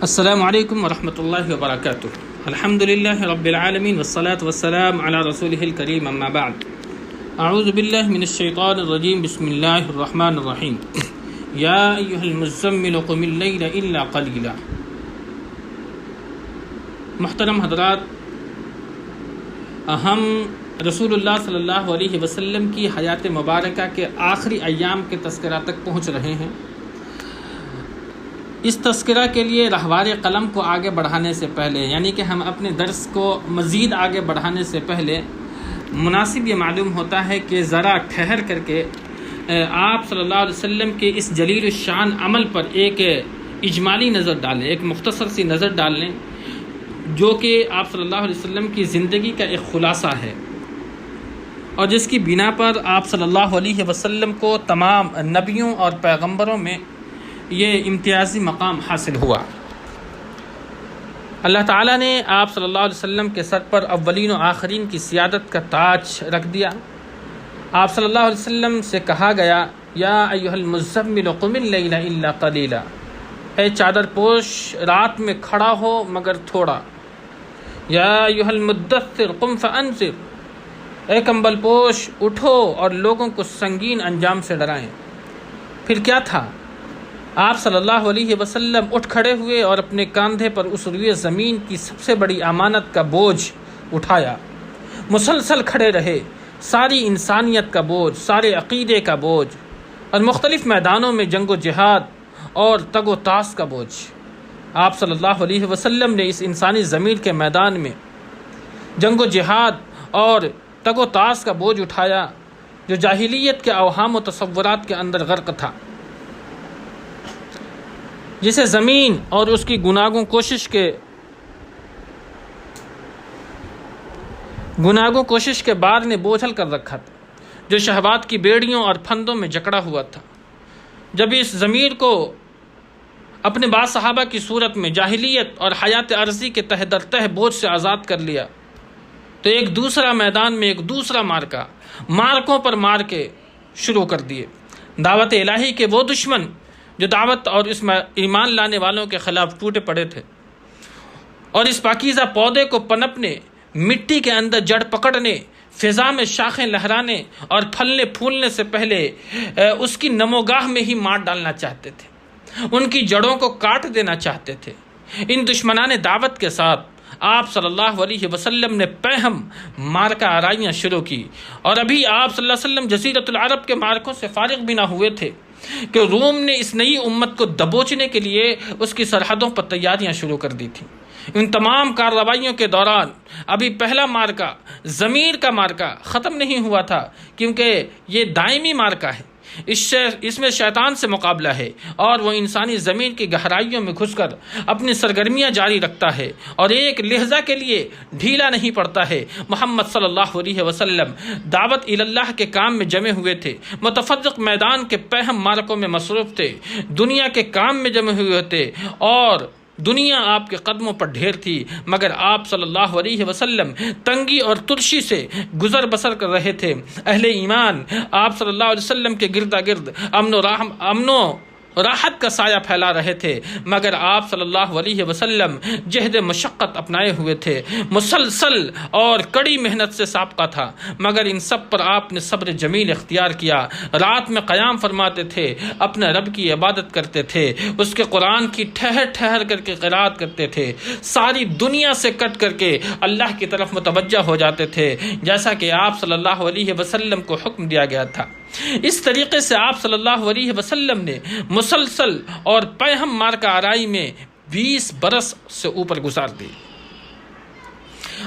السلام علیکم ورحمۃ اللہ وبرکاتہ۔ الحمد للہ رب العالمین والصلاة والسلام علی رسولہ الکریم، اما بعد۔ اعوذ باللہ من الشیطان الرجیم، بسم اللہ الرحمن الرحیم۔ یا ایہا المزمل قم اللیل الا قلیلا۔ محترم حضرات، ہم رسول اللہ صلی اللہ علیہ وسلم کی حیات مبارکہ کے آخری ایام کے تذکرہ تک پہنچ رہے ہیں۔ اس تذکرہ کے لیے رہوار قلم کو آگے بڑھانے سے پہلے، یعنی کہ ہم اپنے درس کو مزید آگے بڑھانے سے پہلے مناسب یہ معلوم ہوتا ہے کہ ذرا ٹھہر کر کے آپ صلی اللہ علیہ وسلم کے اس جلیل الشان عمل پر ایک اجمالی نظر ڈالیں، ایک مختصر سی نظر ڈال لیں، جو کہ آپ صلی اللہ علیہ وسلم کی زندگی کا ایک خلاصہ ہے، اور جس کی بنا پر آپ صلی اللہ علیہ وسلم کو تمام نبیوں اور پیغمبروں میں یہ امتیازی مقام حاصل ہوا۔ اللہ تعالیٰ نے آپ صلی اللہ علیہ وسلم کے سر پر اولین و آخرین کی سیادت کا تاج رکھ دیا۔ آپ صلی اللہ علیہ وسلم سے کہا گیا، یا ایھا المزمل قم اللیل الا قلیلا، اے چادر پوش رات میں کھڑا ہو مگر تھوڑا۔ یا ایھا المدثر قم فانذر، اے کمبل پوش اٹھو اور لوگوں کو سنگین انجام سے ڈرائیں۔ پھر کیا تھا؟ آپ صلی اللہ علیہ وسلم اٹھ کھڑے ہوئے اور اپنے کاندھے پر اس روئے زمین کی سب سے بڑی امانت کا بوجھ اٹھایا، مسلسل کھڑے رہے، ساری انسانیت کا بوجھ، سارے عقیدے کا بوجھ، اور مختلف میدانوں میں جنگ و جہاد اور تگ و تاس کا بوجھ۔ آپ صلی اللہ علیہ وسلم نے اس انسانی ضمیر کے میدان میں جنگ و جہاد اور تگ و تاس کا بوجھ اٹھایا، جو جاہلیت کے اوہام و تصورات کے اندر غرق تھا، جسے زمین اور اس کی گناہگوں کوشش کے بار نے بوجھل کر رکھا تھا، جو شہوات کی بیڑیوں اور پھندوں میں جکڑا ہوا تھا۔ جب اس ضمیر کو اپنے بعض صحابہ کی صورت میں جاہلیت اور حیات عرضی کے تہ در تہ بوجھ سے آزاد کر لیا، تو ایک دوسرا میدان میں ایک دوسرا مارکوں پر مار کے شروع کر دیے۔ دعوت الہی کے وہ دشمن جو دعوت اور اس میں ایمان لانے والوں کے خلاف ٹوٹے پڑے تھے، اور اس پاکیزہ پودے کو پنپنے، مٹی کے اندر جڑ پکڑنے، فضا میں شاخیں لہرانے اور پھلنے پھولنے سے پہلے اس کی نموگاہ میں ہی مار ڈالنا چاہتے تھے، ان کی جڑوں کو کاٹ دینا چاہتے تھے۔ ان دشمنان دعوت کے ساتھ آپ صلی اللہ علیہ وسلم نے پہم مارکہ آرائیاں شروع کی، اور ابھی آپ صلی اللہ علیہ وسلم جزیرۃ العرب کے مارکوں سے فارغ بھی نہ ہوئے تھے کہ روم نے اس نئی امت کو دبوچنے کے لیے اس کی سرحدوں پر تیاریاں شروع کر دی تھیں۔ ان تمام کارروائیوں کے دوران ابھی پہلا مارکہ، ضمیر کا مارکہ ختم نہیں ہوا تھا، کیونکہ یہ دائمی مارکہ ہے۔ اس میں شیطان سے مقابلہ ہے، اور وہ انسانی ضمیر کی گہرائیوں میں گھس کر اپنی سرگرمیاں جاری رکھتا ہے، اور ایک لحظہ کے لیے ڈھیلا نہیں پڑتا ہے۔ محمد صلی اللہ علیہ وسلم دعوت اللہ کے کام میں جمے ہوئے تھے، متفرق میدان کے پہم مارکوں میں مصروف تھے، دنیا کے کام میں جمے ہوئے تھے، اور دنیا آپ کے قدموں پر ڈھیر تھی، مگر آپ صلی اللہ علیہ وسلم تنگی اور ترشی سے گزر بسر کر رہے تھے۔ اہل ایمان آپ صلی اللہ علیہ وسلم کے گرد امن و راحت کا سایہ پھیلا رہے تھے، مگر آپ صلی اللہ علیہ وسلم جہد مشقت اپنائے ہوئے تھے، مسلسل اور کڑی محنت سے سابقہ تھا، مگر ان سب پر آپ نے صبر جمیل اختیار کیا۔ رات میں قیام فرماتے تھے، اپنے رب کی عبادت کرتے تھے، اس کے قرآن کی ٹھہر ٹھہر کر کے قرات کرتے تھے، ساری دنیا سے کٹ کر کے اللہ کی طرف متوجہ ہو جاتے تھے، جیسا کہ آپ صلی اللہ علیہ وسلم کو حکم دیا گیا تھا۔ اس طریقے سے آپ صلی اللہ علیہ وسلم نے مسلسل اور پہم مارکہ آرائی میں 20 برس سے اوپر گزار دی،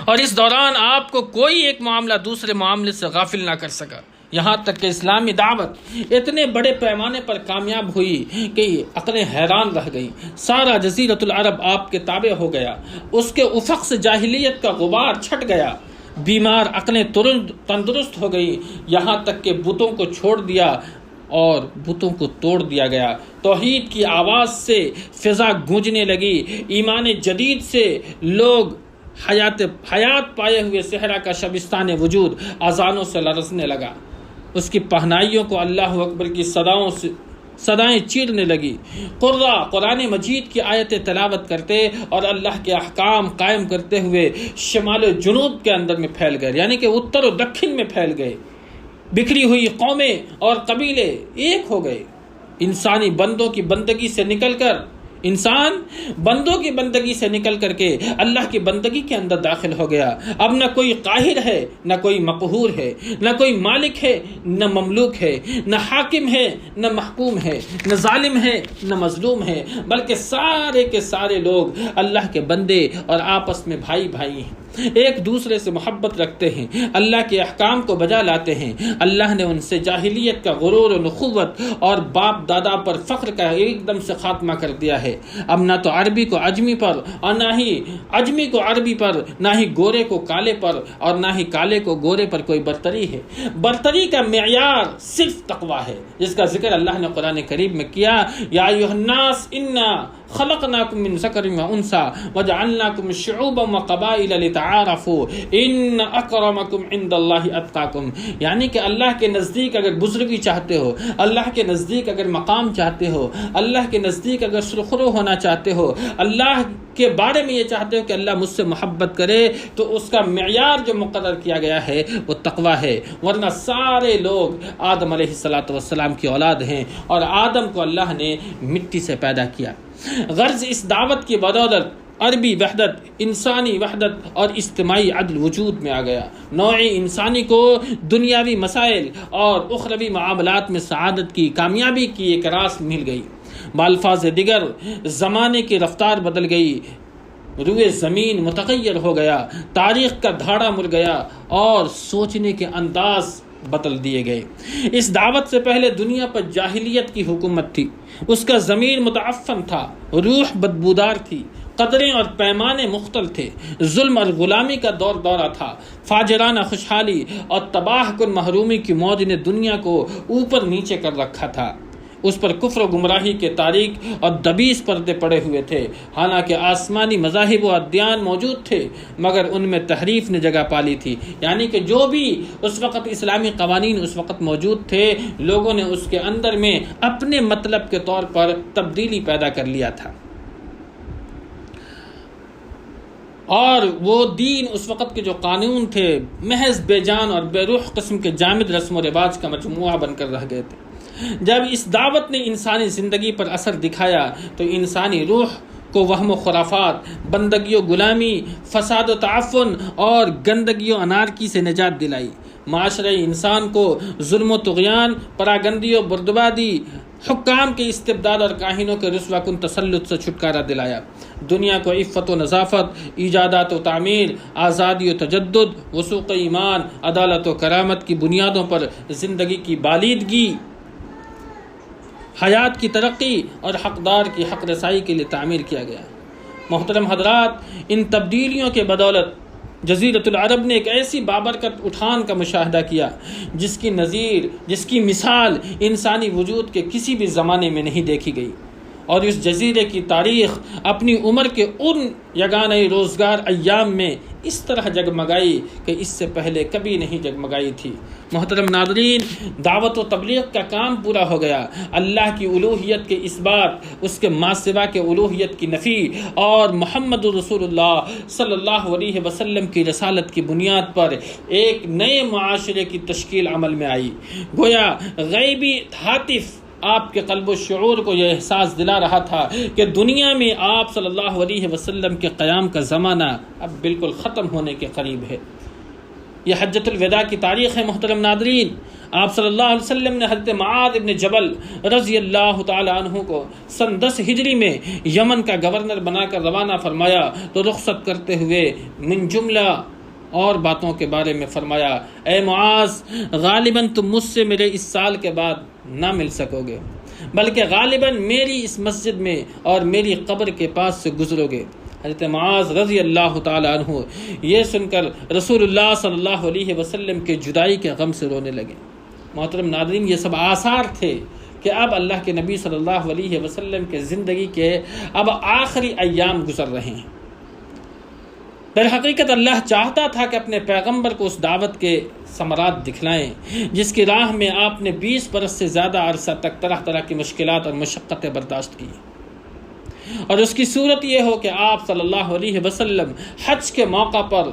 اور اس دوران آپ کو کوئی ایک معاملہ دوسرے معاملے سے غافل نہ کر سکا، یہاں تک کہ اسلامی دعوت اتنے بڑے پیمانے پر کامیاب ہوئی کہ عقلیں حیران رہ گئیں۔ سارا جزیرۃ العرب آپ کے تابع ہو گیا، اس کے افق سے جاہلیت کا غبار چھٹ گیا، بیمار عقلیں تندرست ہو گئی، یہاں تک کہ بتوں کو چھوڑ دیا اور بتوں کو توڑ دیا گیا۔ توحید کی آواز سے فضا گونجنے لگی، ایمان جدید سے لوگ حیات پائے ہوئے صحرا کا شبستان وجود اذانوں سے لرزنے لگا، اس کی پہنائیوں کو اللہ اکبر کی صداؤں سے صدائیں چیرنے لگی۔ قرہ قرآن مجید کی آیتیں تلاوت کرتے اور اللہ کے احکام قائم کرتے ہوئے شمال و جنوب کے اندر میں پھیل گئے، یعنی کہ اتر و دکن میں پھیل گئے۔ بکھری ہوئی قومیں اور قبیلے ایک ہو گئے۔ انسانی بندوں کی بندگی سے نکل کر کے اللہ کی بندگی کے اندر داخل ہو گیا۔ اب نہ کوئی قاہر ہے، نہ کوئی مقہور ہے، نہ کوئی مالک ہے، نہ مملوک ہے، نہ حاکم ہے، نہ محکوم ہے، نہ ظالم ہے، نہ مظلوم ہے، بلکہ سارے کے سارے لوگ اللہ کے بندے اور آپس میں بھائی بھائی ہیں، ایک دوسرے سے محبت رکھتے ہیں، اللہ کے احکام کو بجا لاتے ہیں۔ اللہ نے ان سے جاہلیت کا غرور و نخوت اور باپ دادا پر فخر کا ایک دم سے خاتمہ کر دیا ہے۔ اب نہ تو عربی کو عجمی پر اور نہ ہی عجمی کو عربی پر، نہ ہی گورے کو کالے پر اور نہ ہی کالے کو گورے پر کوئی برتری ہے۔ برتری کا معیار صرف تقویٰ ہے، جس کا ذکر اللہ نے قرآن کریم میں کیا۔ یا ایھا الناس انا خلقناکم من ذکر و انثی وجعلناکم شعوبا وقبائل لتعارفوا ان اکرمکم عند اللہ اتقاکم، یعنی کہ اللہ کے نزدیک اگر بزرگی چاہتے ہو، اللہ کے نزدیک اگر مقام چاہتے ہو، اللہ کے نزدیک اگر سرخرو ہونا چاہتے ہو، اللہ کے بارے میں یہ چاہتے ہو کہ اللہ مجھ سے محبت کرے، تو اس کا معیار جو مقرر کیا گیا ہے وہ تقویٰ ہے، ورنہ سارے لوگ آدم علیہ السلام کی اولاد ہیں اور آدم کو اللہ نے مٹی سے پیدا کیا۔ غرض اس دعوت کی بدولت عربی وحدت، انسانی وحدت اور اجتماعی عدل وجود میں آ گیا۔ نوع انسانی کو دنیاوی مسائل اور اخروی معاملات میں سعادت کی، کامیابی کی ایک راست مل گئی۔ بالفاظ دیگر زمانے کی رفتار بدل گئی، روئے زمین متغیر ہو گیا، تاریخ کا دھاڑا مڑ گیا اور سوچنے کے انداز بدل دیے گئے۔ اس دعوت سے پہلے دنیا پر جاہلیت کی حکومت تھی، اس کا ضمیر متعفن تھا، روح بدبودار تھی، قدریں اور پیمانے مختل تھے، ظلم اور غلامی کا دورہ تھا، فاجرانہ خوشحالی اور تباہ کن محرومی کی موج نے دنیا کو اوپر نیچے کر رکھا تھا۔ اس پر کفر و گمراہی کے تاریک اور دبیس پردے پڑے ہوئے تھے۔ حالانکہ آسمانی مذاہب و ادیان موجود تھے، مگر ان میں تحریف نے جگہ پالی تھی، یعنی کہ جو بھی اس وقت اسلامی قوانین اس وقت موجود تھے، لوگوں نے اس کے اندر میں اپنے مطلب کے طور پر تبدیلی پیدا کر لیا تھا، اور وہ دین اس وقت کے جو قانون تھے محض بے جان اور بے روح قسم کے جامد رسم و رواج کا مجموعہ بن کر رہ گئے تھے۔ جب اس دعوت نے انسانی زندگی پر اثر دکھایا تو انسانی روح کو وہم و خرافات، بندگی و غلامی، فساد و تعفن اور گندگی و انارکی سے نجات دلائی۔ معاشرہ انسان کو ظلم و طغیان، پراگندی و بردبادی، حکام کے استبداد اور کاہنوں کے رسوا کن تسلط سے چھٹکارا دلایا۔ دنیا کو عفت و نظافت، ایجادات و تعمیر، آزادی و تجدد، وثوق ایمان، عدالت و کرامت کی بنیادوں پر زندگی کی بالیدگی، حیات کی ترقی اور حقدار کی حق رسائی کے لیے تعمیر کیا گیا۔ محترم حضرات، ان تبدیلیوں کے بدولت جزیرۃ العرب نے ایک ایسی بابرکت اٹھان کا مشاہدہ کیا جس کی نظیر، جس کی مثال انسانی وجود کے کسی بھی زمانے میں نہیں دیکھی گئی، اور اس جزیرے کی تاریخ اپنی عمر کے ان یگانہ روزگار ایام میں اس طرح جگمگائی کہ اس سے پہلے کبھی نہیں جگمگائی تھی۔ محترم ناظرین، دعوت و تبلیغ کا کام پورا ہو گیا۔ اللہ کی الوہیت کے اس بات، اس کے ما سوا کے الوہیت کی نفی اور محمد رسول اللہ صلی اللہ علیہ وسلم کی رسالت کی بنیاد پر ایک نئے معاشرے کی تشکیل عمل میں آئی۔ گویا غیبی ہاتف آپ کے قلب و شعور کو یہ احساس دلا رہا تھا کہ دنیا میں آپ صلی اللہ علیہ وسلم کے قیام کا زمانہ اب بالکل ختم ہونے کے قریب ہے۔ یہ حجۃ الوداع کی تاریخ ہے۔ محترم ناظرین، آپ صلی اللہ علیہ وسلم نے حضرت معاذ ابن جبل رضی اللہ تعالی عنہ کو سن 10 ہجری میں یمن کا گورنر بنا کر روانہ فرمایا تو رخصت کرتے ہوئے من جملہ اور باتوں کے بارے میں فرمایا، اے معاذ، غالباً تم مجھ سے میرے اس سال کے بعد نہ مل سکو گے، بلکہ غالباً میری اس مسجد میں اور میری قبر کے پاس سے گزرو گے۔ حضرت معاذ رضی اللہ تعالی عنہ یہ سن کر رسول اللہ صلی اللہ علیہ وسلم کے جدائی کے غم سے رونے لگے۔ محترم ناظرین، یہ سب آثار تھے کہ اب اللہ کے نبی صلی اللہ علیہ وسلم کے زندگی کے اب آخری ایام گزر رہے ہیں۔ در حقیقت اللہ چاہتا تھا کہ اپنے پیغمبر کو اس دعوت کے ثمرات دکھلائیں جس کی راہ میں آپ نے 20 برس سے زیادہ عرصہ تک طرح طرح کی مشکلات اور مشقتیں برداشت کی، اور اس کی صورت یہ ہو کہ آپ صلی اللہ علیہ وسلم حج کے موقع پر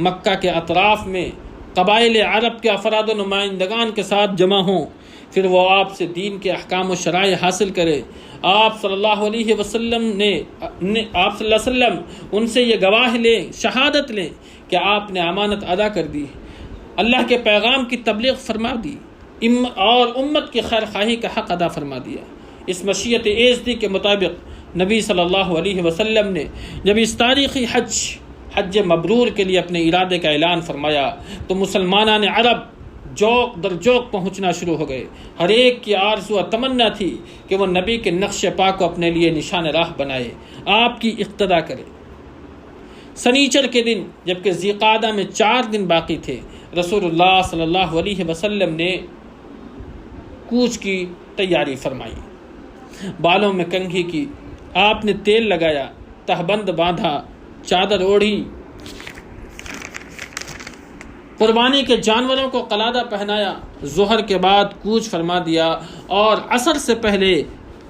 مکہ کے اطراف میں قبائل عرب کے افراد و نمائندگان کے ساتھ جمع ہوں، پھر وہ آپ سے دین کے احکام و شرائع حاصل کرے۔ آپ صلی اللہ علیہ وسلم ان سے یہ گواہ لیں، شہادت لیں کہ آپ نے امانت ادا کر دی، اللہ کے پیغام کی تبلیغ فرما دی اور امت کی خیر خواہی کا حق ادا فرما دیا۔ اس مشیت ایزدی کے مطابق نبی صلی اللہ علیہ وسلم نے جب اس تاریخی حج مبرور کے لیے اپنے ارادے کا اعلان فرمایا تو مسلمانان عرب جوق در جوق پہنچنا شروع ہو گئے۔ ہر ایک کی آرزو اور تمنا تھی کہ وہ نبی کے نقش پاک کو اپنے لیے نشان راہ بنائے، آپ کی اقتدا کرے۔ سنیچر کے دن جبکہ ذی-قعدہ میں 4 دن باقی تھے، رسول اللہ صلی اللہ علیہ وسلم نے کوچ کی تیاری فرمائی، بالوں میں کنگھی کی، آپ نے تیل لگایا، تہبند باندھا، چادر اوڑھی، قربانی کے جانوروں کو قلادہ پہنایا، ظہر کے بعد کوچ فرما دیا اور عصر سے پہلے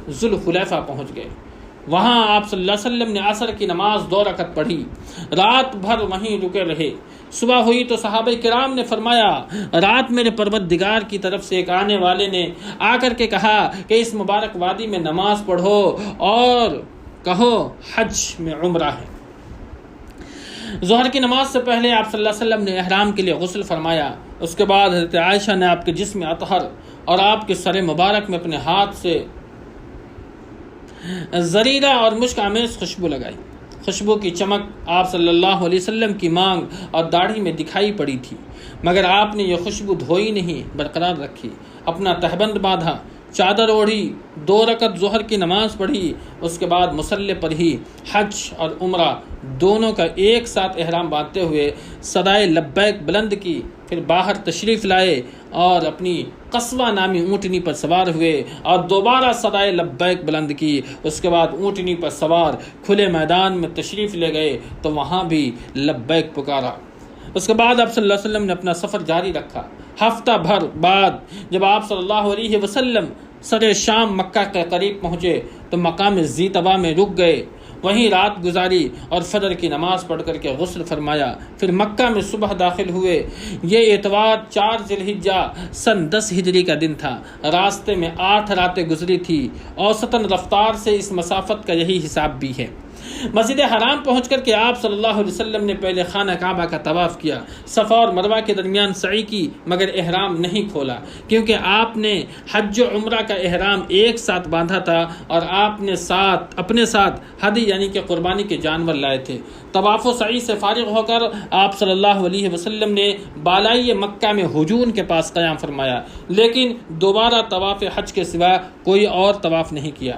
ذوالحلیفہ پہنچ گئے۔ وہاں آپ صلی اللہ علیہ وسلم نے عصر کی نماز 2 رکعت پڑھی، رات بھر وہیں رکے رہے۔ صبح ہوئی تو صحابہ کرام نے فرمایا، رات میرے پروردگار کی طرف سے ایک آنے والے نے آ کر کے کہا کہ اس مبارک وادی میں نماز پڑھو اور کہو حج میں عمرہ ہے۔ ظہر کی نماز سے پہلے آپ صلی اللہ علیہ وسلم نے احرام کے لیے غسل فرمایا، اس کے بعد حضرت عائشہ نے آپ کے جسم اطہر اور آپ کے سر مبارک میں اپنے ہاتھ سے زریرہ اور مشک آمیز خوشبو لگائی۔ خوشبو کی چمک آپ صلی اللہ علیہ وسلم کی مانگ اور داڑھی میں دکھائی پڑی تھی، مگر آپ نے یہ خوشبو دھوئی نہیں، برقرار رکھی، اپنا تہبند باندھا، چادر اوڑھی، 2 رکعت ظہر کی نماز پڑھی، اس کے بعد مصلی پر ہی حج اور عمرہ دونوں کا ایک ساتھ احرام باندھتے ہوئے صدائے لبیک بلند کی، پھر باہر تشریف لائے اور اپنی قصوہ نامی اونٹنی پر سوار ہوئے اور دوبارہ صدائے لبیک بلند کی۔ اس کے بعد اونٹنی پر سوار کھلے میدان میں تشریف لے گئے تو وہاں بھی لبیک پکارا۔ اس کے بعد آپ صلی اللہ علیہ وسلم نے اپنا سفر جاری رکھا۔ ہفتہ بھر بعد جب آپ صلی اللہ علیہ وسلم سر شام مکہ کے قریب پہنچے تو مقام ذی طبع میں رک گئے، وہیں رات گزاری اور فجر کی نماز پڑھ کر کے غسل فرمایا، پھر مکہ میں صبح داخل ہوئے۔ یہ اتوار 4 ذی الحجہ سن 10 ہجری کا دن تھا۔ راستے میں 8 راتیں گزری تھی، اوسطاً رفتار سے اس مسافت کا یہی حساب بھی ہے۔ مسجد حرام پہنچ کر کے آپ صلی اللہ علیہ وسلم نے پہلے خانہ کعبہ کا طواف کیا، صفا اور مروہ کے درمیان سعی کی، مگر احرام نہیں کھولا کیونکہ آپ نے حج و عمرہ کا احرام ایک ساتھ باندھا تھا اور آپ نے اپنے ساتھ ہدی یعنی کہ قربانی کے جانور لائے تھے۔ طواف و سعی سے فارغ ہو کر آپ صلی اللہ علیہ وسلم نے بالائی مکہ میں ہجون کے پاس قیام فرمایا، لیکن دوبارہ طواف حج کے سوا کوئی اور طواف نہیں کیا۔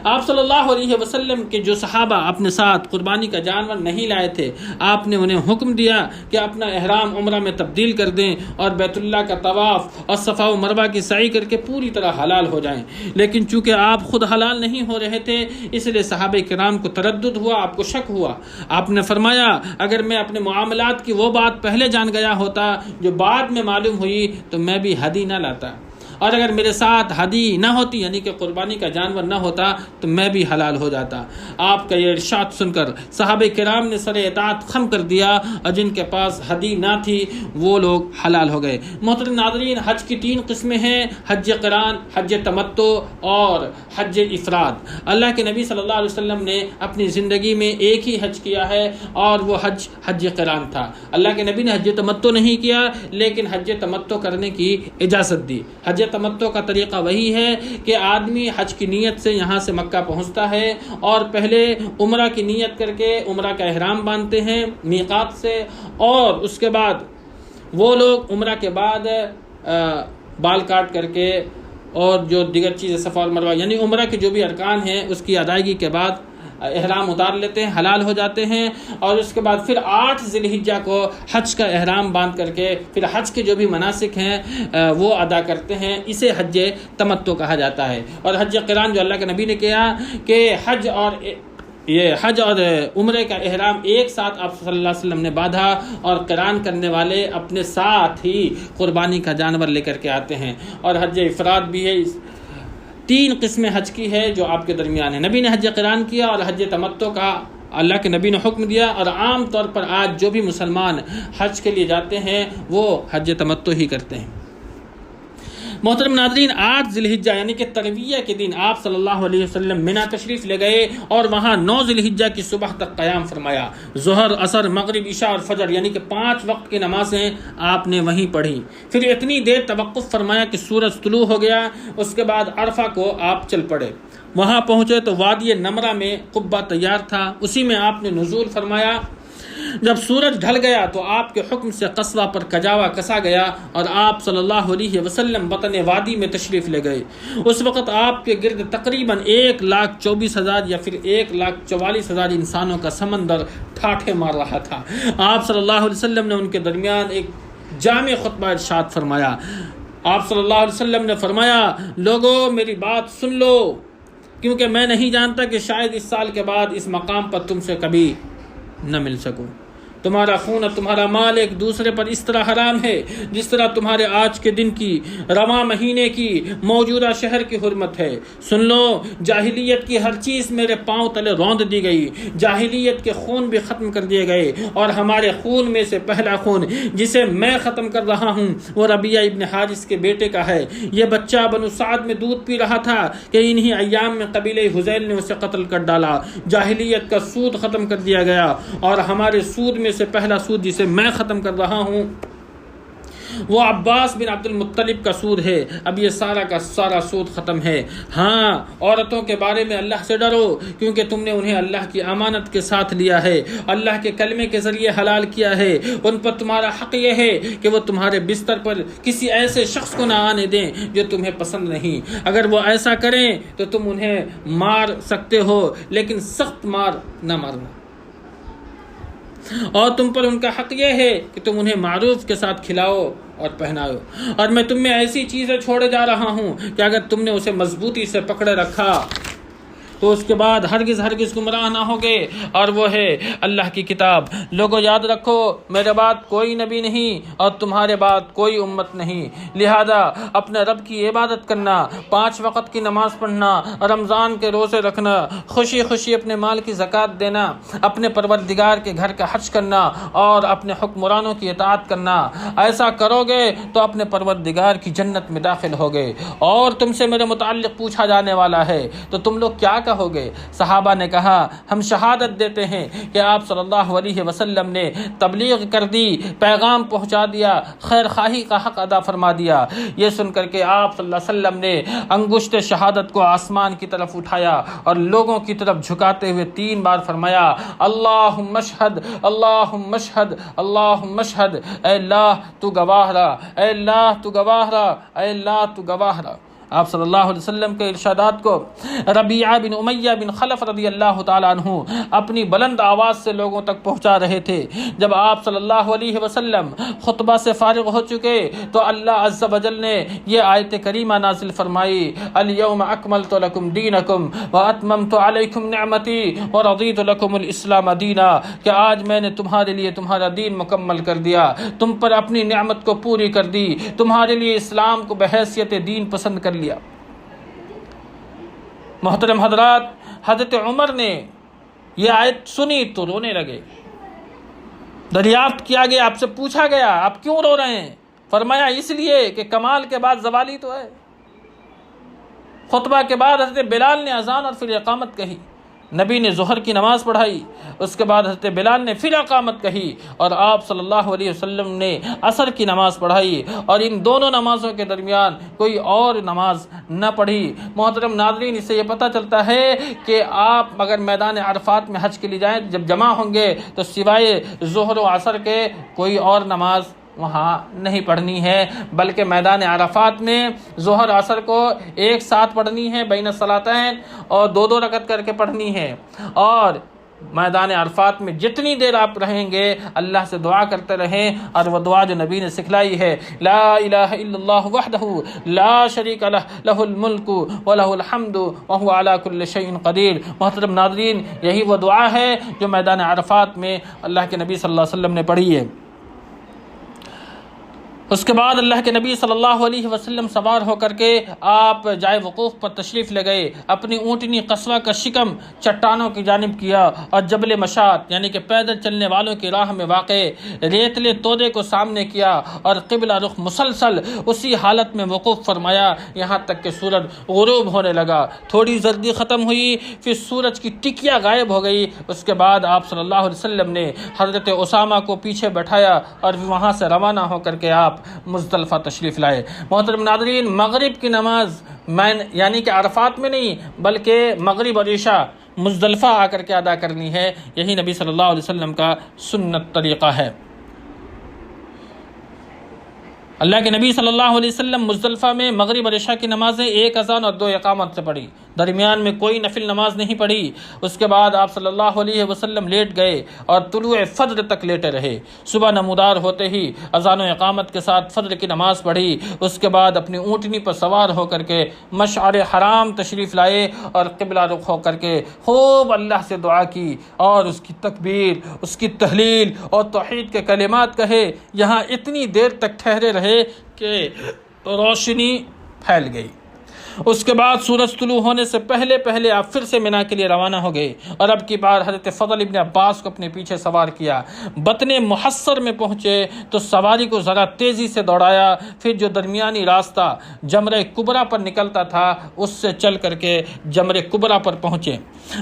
آپ صلی اللہ علیہ وسلم کے جو صحابہ اپنے ساتھ قربانی کا جانور نہیں لائے تھے، آپ نے انہیں حکم دیا کہ اپنا احرام عمرہ میں تبدیل کر دیں اور بیت اللہ کا طواف اور صفا و مروہ کی سعی کر کے پوری طرح حلال ہو جائیں، لیکن چونکہ آپ خود حلال نہیں ہو رہے تھے اس لیے صحابہ کرام کو تردد ہوا، آپ کو شک ہوا۔ آپ نے فرمایا اگر میں اپنے معاملات کی وہ بات پہلے جان گیا ہوتا جو بعد میں معلوم ہوئی تو میں بھی ہدی نہ لاتا، اور اگر میرے ساتھ ہدی نہ ہوتی یعنی کہ قربانی کا جانور نہ ہوتا تو میں بھی حلال ہو جاتا۔ آپ کا یہ ارشاد سن کر صحابہ کرام نے سر اطاعت خم کر دیا اور جن کے پاس ہدی نہ تھی وہ لوگ حلال ہو گئے۔ محترم ناظرین، حج کی 3 قسمیں ہیں، حج قران، حج تمتع اور حج افراد۔ اللہ کے نبی صلی اللہ علیہ وسلم نے اپنی زندگی میں ایک ہی حج کیا ہے اور وہ حج قران تھا۔ اللہ کے نبی نے حج تمتع نہیں کیا لیکن حج تمتع کرنے کی اجازت دی۔ حج تمتع کا طریقہ وہی ہے کہ آدمی حج کی نیت سے یہاں سے مکہ پہنچتا ہے اور پہلے عمرہ کی نیت کر کے عمرہ کا احرام باندھتے ہیں میقات سے، اور اس کے بعد وہ لوگ عمرہ کے بعد بال کاٹ کر کے اور جو دیگر چیزیں صفا اور مروہ یعنی عمرہ کے جو بھی ارکان ہیں اس کی ادائیگی کے بعد احرام اتار لیتے ہیں، حلال ہو جاتے ہیں، اور اس کے بعد پھر 8 ذی الحجہ کو حج کا احرام باندھ کر کے پھر حج کے جو بھی مناسک ہیں وہ ادا کرتے ہیں، اسے حج تمتع کہا جاتا ہے۔ اور حج قران جو اللہ کے نبی نے کیا کہ حج اور یہ حج اور عمرے کا احرام ایک ساتھ آپ صلی اللہ علیہ وسلم نے باندھا، اور قران کرنے والے اپنے ساتھ ہی قربانی کا جانور لے کر کے آتے ہیں۔ اور حج افراد بھی ہے، 3 قسمیں حج کی ہے جو آپ کے درمیان ہے۔ نبی نے حج قران کیا اور حج تمتع کا اللہ کے نبی نے حکم دیا، اور عام طور پر آج جو بھی مسلمان حج کے لیے جاتے ہیں وہ حج تمتع ہی کرتے ہیں۔ محترم ناظرین، 8 ذی الحجہ یعنی کہ ترویہ کے دن آپ صلی اللہ علیہ وسلم منی تشریف لے گئے اور وہاں 9 ذی الحجہ کی صبح تک قیام فرمایا۔ ظہر، عصر، مغرب، عشاء اور فجر یعنی کہ 5 وقت کی نمازیں آپ نے وہیں پڑھی۔ پھر اتنی دیر توقف فرمایا کہ سورج طلوع ہو گیا، اس کے بعد عرفہ کو آپ چل پڑے۔ وہاں پہنچے تو وادی نمرہ میں قبہ تیار تھا، اسی میں آپ نے نزول فرمایا۔ جب سورج ڈھل گیا تو آپ کے حکم سے قصوہ پر کجاوا کسا گیا اور آپ صلی اللہ علیہ وسلم بطن وادی میں تشریف لے گئے۔ اس وقت آپ کے گرد تقریباً 1,24,000 یا پھر 1,44,000 انسانوں کا سمندر ٹھاٹھے مار رہا تھا۔ آپ صلی اللہ علیہ وسلم نے ان کے درمیان ایک جامع خطبہ ارشاد فرمایا۔ آپ صلی اللہ علیہ وسلم نے فرمایا، لوگوں میری بات سن لو، کیونکہ میں نہیں جانتا کہ شاید اس سال کے بعد اس مقام پر تم سے کبھی نہ مل سکوں۔ تمہارا خون اور تمہارا مال ایک دوسرے پر اس طرح حرام ہے جس طرح تمہارے آج کے دن کی، رواں مہینے کی، موجودہ شہر کی حرمت ہے۔ سن لو، جاہلیت کی ہر چیز میرے پاؤں تلے روند دی گئی، جاہلیت کے خون بھی ختم کر دیے گئے، اور ہمارے خون میں سے پہلا خون جسے میں ختم کر رہا ہوں وہ ربیعہ ابن حارث کے بیٹے کا ہے۔ یہ بچہ بنو سعد میں دودھ پی رہا تھا کہ انہی ایام میں قبیلہ حذیل نے اسے قتل کر ڈالا۔ جاہلیت کا سود ختم کر دیا گیا، اور ہمارے سود میں سے پہلا سود جسے میں ختم کر رہا ہوں وہ عباس بن عبد المطلب کا سود ہے۔ اب یہ سارا کا سارا سود ختم ہے۔ ہاں، عورتوں کے بارے میں اللہ سے ڈرو، کیونکہ تم نے انہیں اللہ کی امانت کے ساتھ لیا ہے، اللہ کے کلمے کے ذریعے حلال کیا ہے۔ ان پر تمہارا حق یہ ہے کہ وہ تمہارے بستر پر کسی ایسے شخص کو نہ آنے دیں جو تمہیں پسند نہیں۔ اگر وہ ایسا کریں تو تم انہیں مار سکتے ہو، لیکن سخت مار نہ مارنا۔ اور تم پر ان کا حق یہ ہے کہ تم انہیں معروف کے ساتھ کھلاؤ اور پہناؤ۔ اور میں تم میں ایسی چیزیں چھوڑے جا رہا ہوں کہ اگر تم نے اسے مضبوطی سے پکڑے رکھا تو اس کے بعد ہرگز گمراہ نہ ہوگے، اور وہ ہے اللہ کی کتاب۔ لوگوں یاد رکھو، میرے بعد کوئی نبی نہیں اور تمہارے بعد کوئی امت نہیں، لہذا اپنے رب کی عبادت کرنا، 5 وقت کی نماز پڑھنا، رمضان کے روزے رکھنا، خوشی خوشی اپنے مال کی زکوٰۃ دینا، اپنے پروردگار کے گھر کا حج کرنا اور اپنے حکمرانوں کی اطاعت کرنا۔ ایسا کرو گے تو اپنے پروردگار کی جنت میں داخل ہوگے۔ اور تم سے میرے متعلق پوچھا جانے والا ہے تو تم لوگ کیا کہو گے؟ صحابہ نے کہا، ہم شہادت دیتے ہیں کہ آپ صلی اللہ علیہ وسلم نے تبلیغ کر دی، پیغام پہنچا دیا، خیر خواہی کا حق ادا فرما دیا۔ یہ سن کر کے آپ صلی اللہ علیہ وسلم نے انگشت شہادت کو آسمان کی طرف اٹھایا اور لوگوں کی طرف جھکاتے ہوئے 3 بار فرمایا، اللہم اشہد، اللہم اشہد، اللہم اشہد۔ اے اللہ تو گواہ رہا، اے اللہ تو گواہ رہا، اے اللہ تو گواہ رہا۔ آپ صلی اللہ علیہ وسلم کے ارشادات کو ربیعہ بن امیہ بن خلف رضی اللہ تعالیٰ عنہ اپنی بلند آواز سے لوگوں تک پہنچا رہے تھے۔ جب آپ صلی اللہ علیہ وسلم خطبہ سے فارغ ہو چکے تو اللہ عز و جل نے یہ آیت کریمہ نازل فرمائی، الیوم اکملت لکم دینکم واتممت علیکم نعمتی ورضیت لکم الاسلام دینا، کہ آج میں نے تمہارے لیے تمہارا دین مکمل کر دیا، تم پر اپنی نعمت کو پوری کر دی، تمہارے لیے اسلام کو بحیثیت دین پسند کر لیا۔ محترم حضرات، حضرت عمر نے یہ آیت سنی تو رونے لگے۔ دریافت کیا گیا، آپ سے پوچھا گیا آپ کیوں رو رہے ہیں؟ فرمایا اس لیے کہ کمال کے بعد زوالی تو ہے۔ خطبہ کے بعد حضرت بلال نے اذان اور پھر اقامت کہی، نبی نے ظہر کی نماز پڑھائی، اس کے بعد حضرت بلال نے پھر اقامت کہی، اور آپ صلی اللہ علیہ وسلم نے عصر کی نماز پڑھائی، اور ان دونوں نمازوں کے درمیان کوئی اور نماز نہ پڑھی۔ محترم ناظرین، اس سے یہ پتہ چلتا ہے کہ آپ اگر میدان عرفات میں حج کے لیے جائیں، جب جمع ہوں گے تو سوائے ظہر و عصر کے کوئی اور نماز وہاں نہیں پڑھنی ہے، بلکہ میدان عرفات میں ظہر عصر کو ایک ساتھ پڑھنی ہے بین الصلاتین، اور 2 رکعت کر کے پڑھنی ہے، اور میدان عرفات میں جتنی دیر آپ رہیں گے اللہ سے دعا کرتے رہیں، اور وہ دعا جو نبی نے سکھلائی ہے، لا الہ الا اللہ وحدہ لا شریک لہ لہ الملک ولہ الحمد وہو علی کل شیء قدیر۔ محترم ناظرین، یہی وہ دعا ہے جو میدان عرفات میں اللہ کے نبی صلی اللہ علیہ وسلم نے پڑھی ہے۔ اس کے بعد اللہ کے نبی صلی اللہ علیہ وسلم سوار ہو کر کے آپ جائے وقوف پر تشریف لے گئے، اپنی اونٹنی قصوہ کا شکم چٹانوں کی جانب کیا، اور جبل مشات یعنی کہ پیدل چلنے والوں کی راہ میں واقع ریتلے تودے کو سامنے کیا، اور قبلہ رخ مسلسل اسی حالت میں وقوف فرمایا یہاں تک کہ سورج غروب ہونے لگا۔ تھوڑی زردی ختم ہوئی، پھر سورج کی ٹکیا غائب ہو گئی۔ اس کے بعد آپ صلی اللہ علیہ وسلم نے حضرت اسامہ کو پیچھے بٹھایا، اور وہاں سے روانہ ہو کر کے آپ مزدلفہ تشریف لائے۔ محترم ناظرین، مغرب کی نماز یعنی کہ عرفات میں نہیں بلکہ مغرب اور عشاء مزدلفہ آ کر کے ادا کرنی ہے، یہی نبی صلی اللہ علیہ وسلم کا سنت طریقہ ہے۔ اللہ کے نبی صلی اللہ علیہ وسلم مزدلفہ میں مغرب اور عشاء کی نمازیں ایک اذان اور 2 اقامت سے پڑھی، درمیان میں کوئی نفل نماز نہیں پڑھی۔ اس کے بعد آپ صلی اللہ علیہ وسلم لیٹ گئے اور طلوع فجر تک لیٹے رہے۔ صبح نمودار ہوتے ہی اذان و اقامت کے ساتھ فجر کی نماز پڑھی۔ اس کے بعد اپنی اونٹنی پر سوار ہو کر کے مشعر حرام تشریف لائے، اور قبلہ رخ ہو کر کے خوب اللہ سے دعا کی، اور اس کی تکبیر، اس کی تحلیل اور توحید کے کلمات کہے۔ یہاں اتنی دیر تک ٹھہرے رہے کہ روشنی پھیل گئی۔ اس کے بعد سورج طلوع ہونے سے پہلے آپ پھر سے منا کے لیے روانہ ہو گئے، اور اب کی بار حضرت فضل ابن عباس کو اپنے پیچھے سوار کیا۔ بطن محصر میں پہنچے تو سواری کو ذرا تیزی سے دوڑایا، پھر جو درمیانی راستہ جمرہ کبریٰ پر نکلتا تھا اس سے چل کر کے جمرہ کبریٰ پر پہنچے۔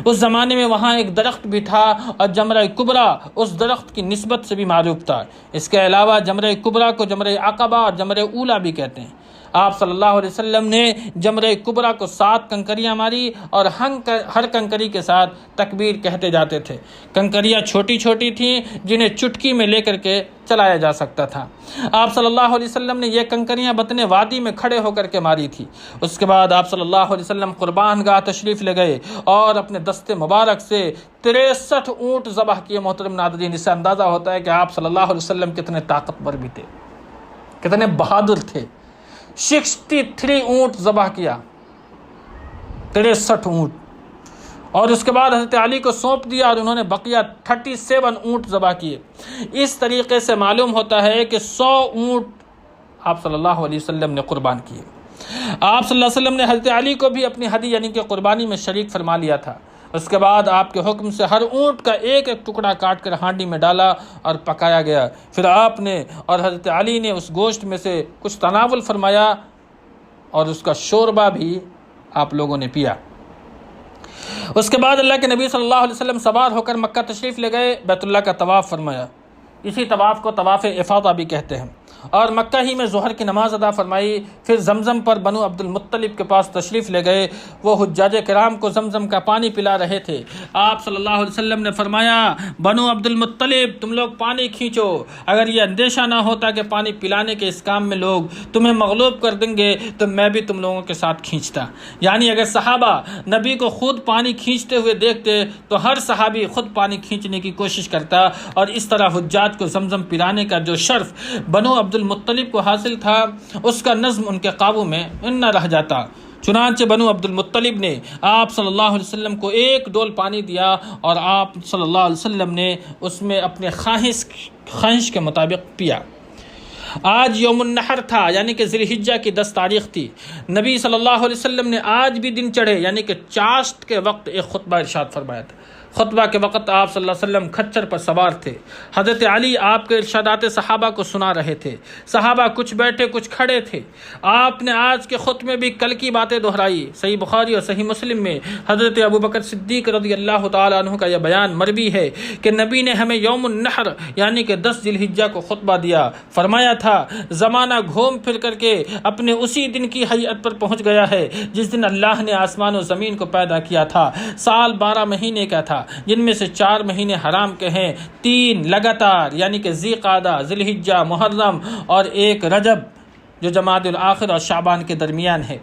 اس زمانے میں وہاں ایک درخت بھی تھا، اور جمرہ کبریٰ اس درخت کی نسبت سے بھی معروف تھا۔ اس کے علاوہ جمرہ کبریٰ کو جمرہ عقبہ اور جمرہ اولیٰ بھی کہتے ہیں۔ آپ صلی اللہ علیہ وسلم نے جمرہ کبریٰ کو 7 کنکریاں ماری، اور ہر کنکری کے ساتھ تکبیر کہتے جاتے تھے۔ کنکریاں چھوٹی چھوٹی تھیں جنہیں چٹکی میں لے کر کے چلایا جا سکتا تھا۔ آپ صلی اللہ علیہ وسلم نے یہ کنکریاں بطن وادی میں کھڑے ہو کر کے ماری تھی۔ اس کے بعد آپ صلی اللہ علیہ وسلم قربان گاہ تشریف لے گئے، اور اپنے دست مبارک سے 63 اونٹ ذبح کیے۔ محترم ناظرین، اس سے اندازہ ہوتا ہے کہ آپ صلی اللہ علیہ وسلم کتنے طاقتور بھی تھے، کتنے بہادر تھے۔ 63 اونٹ ذبح کیا، 63 اونٹ، اور اس کے بعد حضرت علی کو سونپ دیا، اور انہوں نے بقیہ 37 اونٹ ذبح کیے۔ اس طریقے سے معلوم ہوتا ہے کہ 100 اونٹ آپ صلی اللہ علیہ وسلم نے قربان کیے۔ آپ صلی اللہ علیہ وسلم نے حضرت علی کو بھی اپنی ہدی یعنی کہ قربانی میں شریک فرما لیا تھا۔ اس کے بعد آپ کے حکم سے ہر اونٹ کا ایک ایک ٹکڑا کاٹ کر ہانڈی میں ڈالا اور پکایا گیا۔ پھر آپ نے اور حضرت علی نے اس گوشت میں سے کچھ تناول فرمایا، اور اس کا شوربہ بھی آپ لوگوں نے پیا۔ اس کے بعد اللہ کے نبی صلی اللہ علیہ وسلم سوار ہو کر مکہ تشریف لے گئے، بیت اللہ کا طواف فرمایا۔ اسی طواف کو طواف افاضہ بھی کہتے ہیں، اور مکہ ہی میں ظہر کی نماز ادا فرمائی۔ پھر زمزم پر بنو عبد المطلب کے پاس تشریف لے گئے۔ وہ حجاج کرام کو زمزم کا پانی پلا رہے تھے۔ آپ صلی اللہ علیہ وسلم نے فرمایا، بنو عبد المطلب تم لوگ پانی کھینچو، اگر یہ اندیشہ نہ ہوتا کہ پانی پلانے کے اس کام میں لوگ تمہیں مغلوب کر دیں گے تو میں بھی تم لوگوں کے ساتھ کھینچتا۔ یعنی اگر صحابہ نبی کو خود پانی کھینچتے ہوئے دیکھتے تو ہر صحابی خود پانی کھینچنے کی کوشش کرتا، اور اس طرح حجاج کو زمزم پلانے کا جو شرف بنو عبد المطلب کو حاصل تھا اس کا نظم ان کے قابو میں نہ رہ جاتا۔ چنانچہ بنو عبد المطلب نے آپ صلی اللہ علیہ وسلم کو 1 ڈول پانی دیا، اور آپ صلی اللہ علیہ وسلم نے اس میں اپنے خواہش کے مطابق پیا۔ آج یوم النحر تھا، یعنی کہ ذی الحجہ کی 10 تاریخ تھی۔ نبی صلی اللہ علیہ وسلم نے آج بھی دن چڑھے یعنی کہ چاشت کے وقت ایک خطبہ ارشاد فرمایا تھا۔ خطبہ کے وقت آپ صلی اللہ علیہ وسلم کھچر پر سوار تھے۔ حضرت علی آپ کے ارشادات صحابہ کو سنا رہے تھے۔ صحابہ کچھ بیٹھے کچھ کھڑے تھے۔ آپ نے آج کے خطبے میں بھی کل کی باتیں دہرائی۔ صحیح بخاری اور صحیح مسلم میں حضرت ابوبکر صدیق رضی اللہ تعالیٰ عنہ کا یہ بیان مروی ہے کہ نبی نے ہمیں یوم النحر یعنی کہ 10 ذی الحجہ کو خطبہ دیا۔ فرمایا تھا، زمانہ گھوم پھر کر کے اپنے اسی دن کی حیت پر پہنچ گیا ہے جس دن اللہ نے آسمان و زمین کو پیدا کیا تھا۔ سال 12 مہینے کا تھا، جن میں سے 4 مہینے حرام کے ہیں، 3 لگاتار یعنی کہ ذی قعدہ، ذی الحجہ، محرم، اور 1 رجب جو جمادی الاخر اور شعبان کے درمیان ہے۔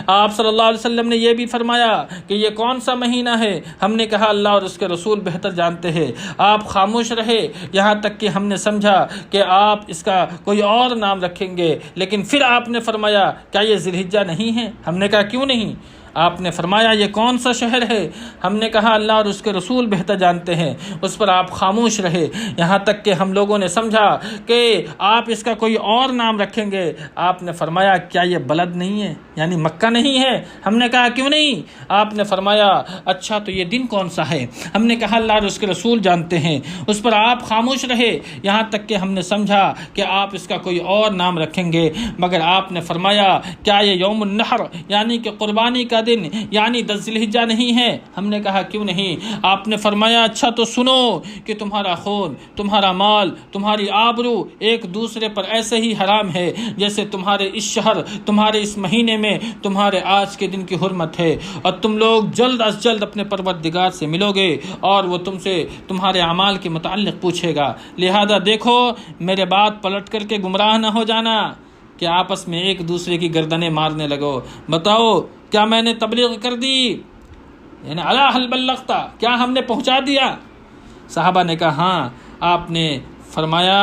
آپ صلی اللہ علیہ وسلم نے یہ بھی فرمایا کہ یہ کون سا مہینہ ہے؟ ہم نے کہا اللہ اور اس کے رسول بہتر جانتے ہیں۔ آپ خاموش رہے یہاں تک کہ ہم نے سمجھا کہ آپ اس کا کوئی اور نام رکھیں گے، لیکن پھر آپ نے فرمایا کیا یہ ذی الحجہ نہیں ہے؟ ہم نے کہا کیوں نہیں؟ آپ نے فرمایا یہ کون سا شہر ہے؟ ہم نے کہا اللہ اور اس کے رسول بہتر جانتے ہیں۔ اس پر آپ خاموش رہے یہاں تک کہ ہم لوگوں نے سمجھا کہ آپ اس کا کوئی اور نام رکھیں گے۔ آپ نے فرمایا کیا یہ بلد نہیں ہے، یعنی مکہ نہیں ہے؟ ہم نے کہا کیوں نہیں؟ آپ نے فرمایا اچھا تو یہ دن کون سا ہے؟ ہم نے کہا اللہ اور اس کے رسول جانتے ہیں۔ اس پر آپ خاموش رہے یہاں تک کہ ہم نے سمجھا کہ آپ اس کا کوئی اور نام رکھیں گے، مگر آپ نے فرمایا کیا یہ یوم النحر یعنی کہ قربانی کا دن یعنی 10 ذی الحجہ نہیں ہے؟ ہم نے کہا کیوں نہیں؟ آپ نے فرمایا اچھا تو سنو کہ تمہارا خون، تمہارا مال، تمہاری آبرو ایک دوسرے پر ایسے ہی حرام ہے جیسے تمہارے اس شہر، تمہارے اس مہینے میں تمہارے آج کے دن کی حرمت ہے، اور تم لوگ جلد از جلد اپنے پروردگار سے ملو گے اور وہ تم سے تمہارے اعمال کے متعلق پوچھے گا۔ لہذا دیکھو میرے بات پلٹ کر کے گمراہ نہ ہو جانا کہ آپس میں ایک دوسرے کی گردنیں مارنے لگو۔ بتاؤ کیا میں نے تبلیغ کر دی؟ یعنی الا هل بلغت، کیا ہم نے پہنچا دیا؟ صحابہ نے کہا ہاں۔ آپ نے فرمایا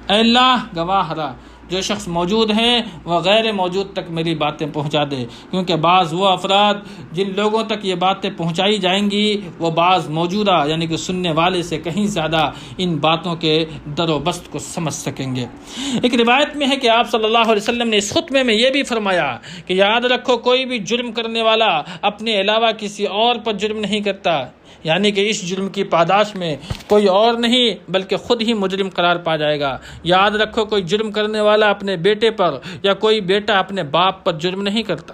اے اللہ گواہ رہا، جو شخص موجود ہیں وہ غیر موجود تک میری باتیں پہنچا دے، کیونکہ بعض وہ افراد جن لوگوں تک یہ باتیں پہنچائی جائیں گی وہ بعض موجودہ یعنی کہ سننے والے سے کہیں زیادہ ان باتوں کے در و بست کو سمجھ سکیں گے۔ ایک روایت میں ہے کہ آپ صلی اللہ علیہ وسلم نے اس خطبے میں یہ بھی فرمایا کہ یاد رکھو کوئی بھی جرم کرنے والا اپنے علاوہ کسی اور پر جرم نہیں کرتا، یعنی کہ اس جرم کی پاداش میں کوئی اور نہیں بلکہ خود ہی مجرم قرار پا جائے گا۔ یاد رکھو کوئی جرم کرنے والا اپنے بیٹے پر یا کوئی بیٹا اپنے باپ پر جرم نہیں کرتا۔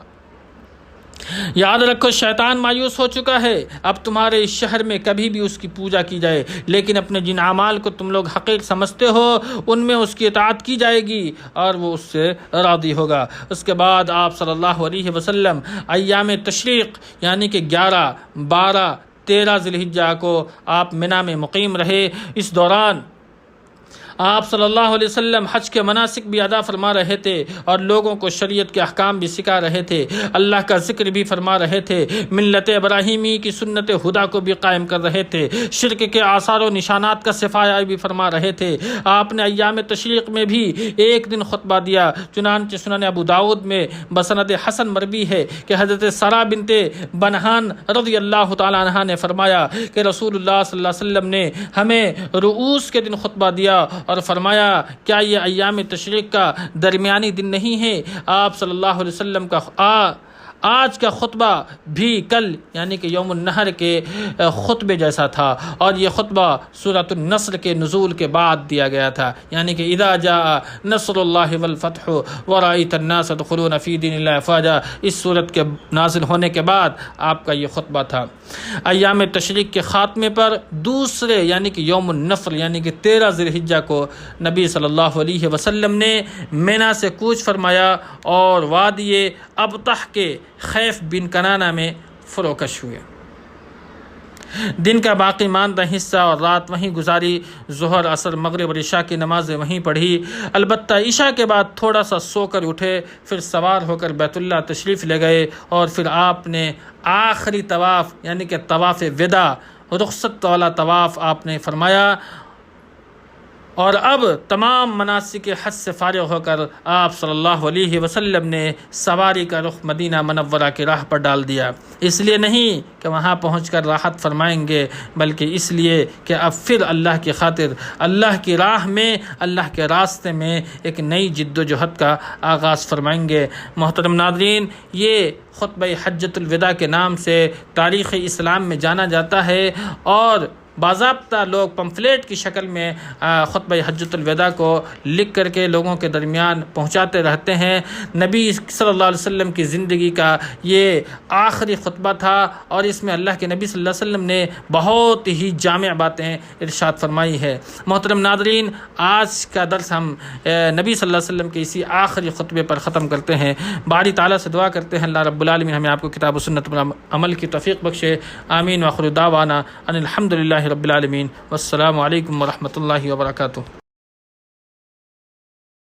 یاد رکھو شیطان مایوس ہو چکا ہے، اب تمہارے اس شہر میں کبھی بھی اس کی پوجا کی جائے، لیکن اپنے جن اعمال کو تم لوگ حقیق سمجھتے ہو ان میں اس کی اطاعت کی جائے گی اور وہ اس سے راضی ہوگا۔ اس کے بعد آپ صلی اللہ علیہ وسلم ایام تشریق یعنی کہ 11، 12، 13 ذی الحجہ کو آپ منی میں مقیم رہے۔ اس دوران آپ صلی اللہ علیہ وسلم حج کے مناسک بھی ادا فرما رہے تھے اور لوگوں کو شریعت کے احکام بھی سکھا رہے تھے، اللہ کا ذکر بھی فرما رہے تھے، ملت ابراہیمی کی سنت ہدا کو بھی قائم کر رہے تھے، شرک کے آثار و نشانات کا صفایا بھی فرما رہے تھے۔ آپ نے ایام تشریق میں بھی ایک دن خطبہ دیا، چنانچہ سنن ابو داؤد میں بسند حسن مروی ہے کہ حضرت سارا بنت بنہان رضی اللہ تعالی عنہا نے فرمایا کہ رسول اللہ صلی اللہ علیہ وسلم نے ہمیں رؤوس کے دن خطبہ دیا اور فرمایا کیا یہ ایام تشریق کا درمیانی دن نہیں ہے؟ آپ صلی اللہ علیہ وسلم کا آج کا خطبہ بھی کل یعنی کہ یوم النحر کے خطبے جیسا تھا، اور یہ خطبہ سورۃ النصر کے نزول کے بعد دیا گیا تھا، یعنی کہ اذا جاء نصر اللہ والفتح ورأیت الناس يدخلون فی دین اللہ افواجا، اس صورت کے نازل ہونے کے بعد آپ کا یہ خطبہ تھا۔ ایام تشریق کے خاتمے پر دوسرے یعنی کہ یوم النفر یعنی کہ 13 ذی الحجہ کو نبی صلی اللہ علیہ وسلم نے مینا سے کوچ فرمایا اور وادی ابطح کے خیف بن کنانہ میں فروکش ہوئے۔ دن کا باقی ماندہ حصہ اور رات وہیں گزاری، ظہر، عصر، مغرب اور عشاء کی نمازیں وہیں پڑھی، البتہ عشاء کے بعد تھوڑا سا سو کر اٹھے، پھر سوار ہو کر بیت اللہ تشریف لے گئے، اور پھر آپ نے آخری طواف یعنی کہ طواف وداع، رخصت والا طواف آپ نے فرمایا، اور اب تمام مناسک حج سے فارغ ہو کر آپ صلی اللہ علیہ وسلم نے سواری کا رخ مدینہ منورہ کی راہ پر ڈال دیا، اس لیے نہیں کہ وہاں پہنچ کر راحت فرمائیں گے، بلکہ اس لیے کہ اب پھر اللہ کی خاطر اللہ کی راہ میں، اللہ کے راستے میں ایک نئی جد و جہد کا آغاز فرمائیں گے۔ محترم ناظرین، یہ خطبہ حجۃ الوداع کے نام سے تاریخ اسلام میں جانا جاتا ہے، اور باضابطہ لوگ پمفلیٹ کی شکل میں خطبہ حجۃ الوداع کو لکھ کر کے لوگوں کے درمیان پہنچاتے رہتے ہیں۔ نبی صلی اللہ علیہ وسلم کی زندگی کا یہ آخری خطبہ تھا، اور اس میں اللہ کے نبی صلی اللہ علیہ وسلم نے بہت ہی جامع باتیں ارشاد فرمائی ہے۔ محترم ناظرین، آج کا درس ہم نبی صلی اللہ علیہ وسلم کے اسی آخری خطبے پر ختم کرتے ہیں۔ باری تعالیٰ سے دعا کرتے ہیں اللہ رب العالمین ہمیں آپ کو کتاب و سنت پر عمل کی توفیق بخشے۔ آمین۔ وآخر دعوانا ان الحمد للہ رب العالمین، والسلام علیکم ورحمۃ اللہ وبرکاتہ۔